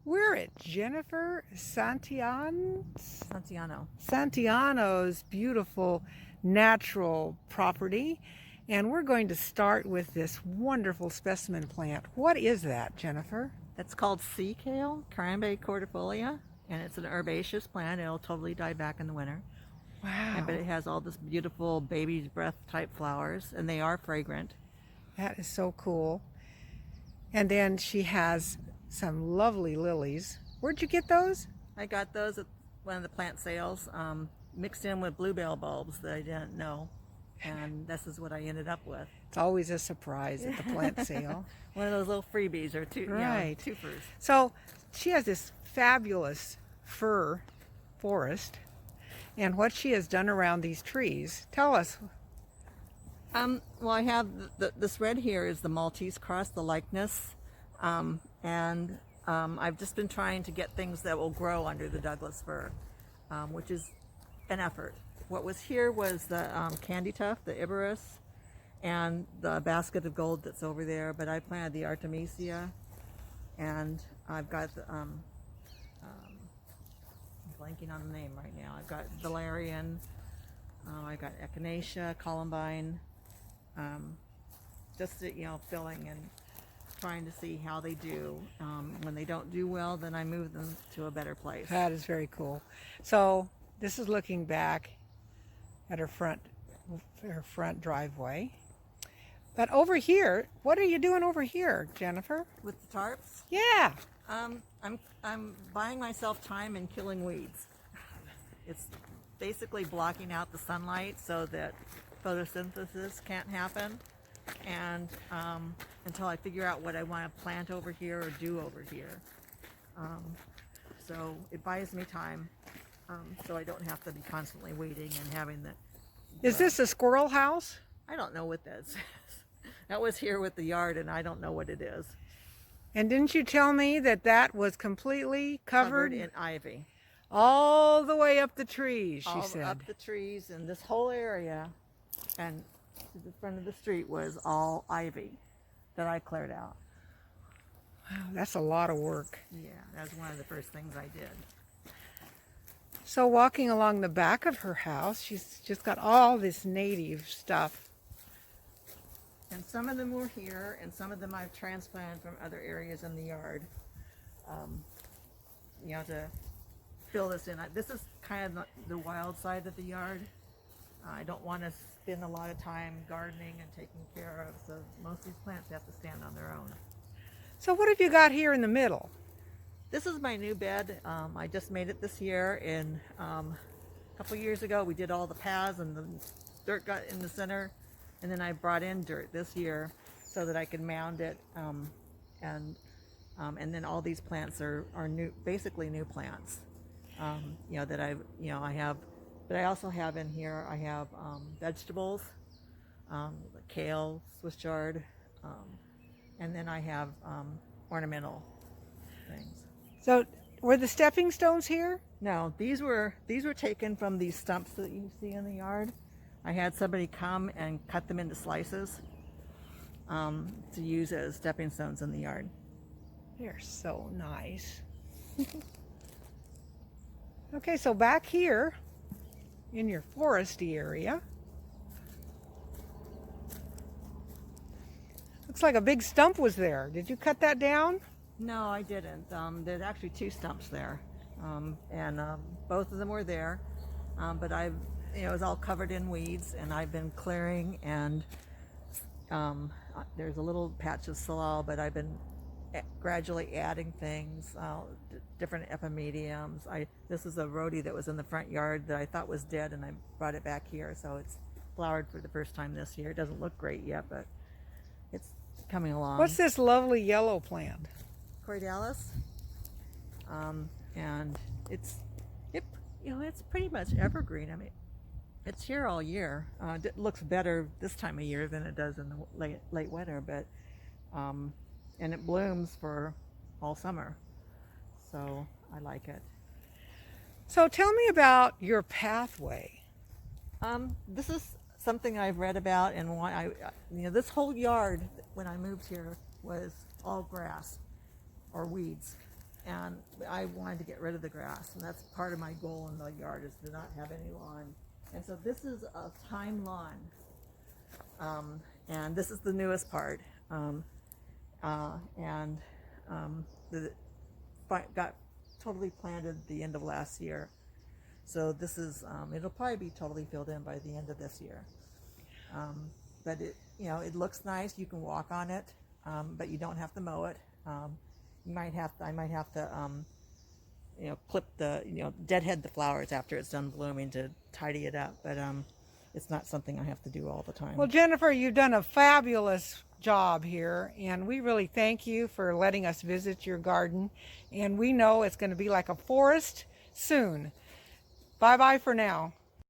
We're at Jennifer Santiano. Santiano's beautiful natural property, and we're going to start with this wonderful specimen plant. What is that, Jennifer? It's called sea kale, Cranberry cordifolia, and it's an herbaceous plant. It'll totally die back in the winter. Wow, But it has all this beautiful baby's breath type flowers, and they are fragrant. that is so cool. And then she has some lovely lilies. Where'd you get those? I got those at one of the plant sales, mixed in with bluebell bulbs that I didn't know, and this is what I ended up with. It's always a surprise at the plant sale. One of those little freebies or two, Right. twofers. So she has this fabulous fir forest, and what she has done around these trees. Tell us. Well, I have this red here is the Maltese cross, the likeness, and I've just been trying to get things that will grow under the Douglas fir, which is an effort. What was here was the candy tuft, the Iberus, and the basket of gold that's over there. But I planted the Artemisia, and I've got the I'm blanking on the name right now. I've got valerian, I got echinacea, columbine. Just filling and trying to see how they do. When they don't do well, then I move them to a better place. That is very cool. So this is looking back at her front driveway. But over here, what are you doing over here, Jennifer? With the tarps, Yeah. I'm buying myself time and killing weeds. It's basically blocking out the sunlight so that photosynthesis can't happen, and until I figure out what I want to plant over here or do over here. So it buys me time, so I don't have to be constantly waiting and having the. Is this a squirrel house? I don't know what that is. That was here with the yard, and I don't know what it is. And didn't you tell me that that was completely covered in ivy. all the way up the trees, she All said. up the trees, and this whole area and to the front of the street was all ivy that I cleared out. Wow, that's a lot of work. Yeah, that was one of the first things I did. So walking along the back of her house, she's just got all this native stuff. And some of them were here, and some of them I've transplanted from other areas in the yard. To fill this in. This is kind of the wild side of the yard. I don't want to spend a lot of time gardening and taking care of, so most of these plants have to stand on their own. So what have you got here in the middle? This is my new bed. I just made it this year. And a couple years ago, we did all the paths and the dirt got in the center, and then I brought in dirt this year so that I could mound it. And then all these plants are new, basically new plants. That I have. But I also have in here, I have vegetables, kale, Swiss chard, and then I have ornamental things. So were the stepping stones here? No, these were taken from these stumps that you see in the yard. I had somebody come and cut them into slices to use as stepping stones in the yard. They're so nice. Okay, so back here in your foresty area, looks like a big stump was there. Did you cut that down? No, I didn't. There's actually two stumps there, and both of them were there. But it was all covered in weeds, and I've been clearing. And there's a little patch of salal, but I've been gradually adding things, different epimediums. This is a rhodie that was in the front yard that I thought was dead, and I brought it back here, so it's flowered for the first time this year. It doesn't look great yet, but it's coming along. What's this lovely yellow plant? Cordalis, and it's pretty much evergreen. I mean, it's here all year. It looks better this time of year than it does in the late winter, but and it blooms for all summer, so I like it. So tell me about your pathway. This is something I've read about, and why this whole yard when I moved here was all grass or weeds, and I wanted to get rid of the grass, and that's part of my goal in the yard, is to not have any lawn. And so this is a thyme lawn, and this is the newest part. And got totally planted the end of last year. So this is, it'll probably be totally filled in by the end of this year. But it, it looks nice. You can walk on it, but you don't have to mow it. I might have to, clip deadhead the flowers after it's done blooming to tidy it up. But it's not something I have to do all the time. Well, Jennifer, you've done a fabulous job here, and we really thank you for letting us visit your garden. And we know it's going to be like a forest soon. Bye-bye for now.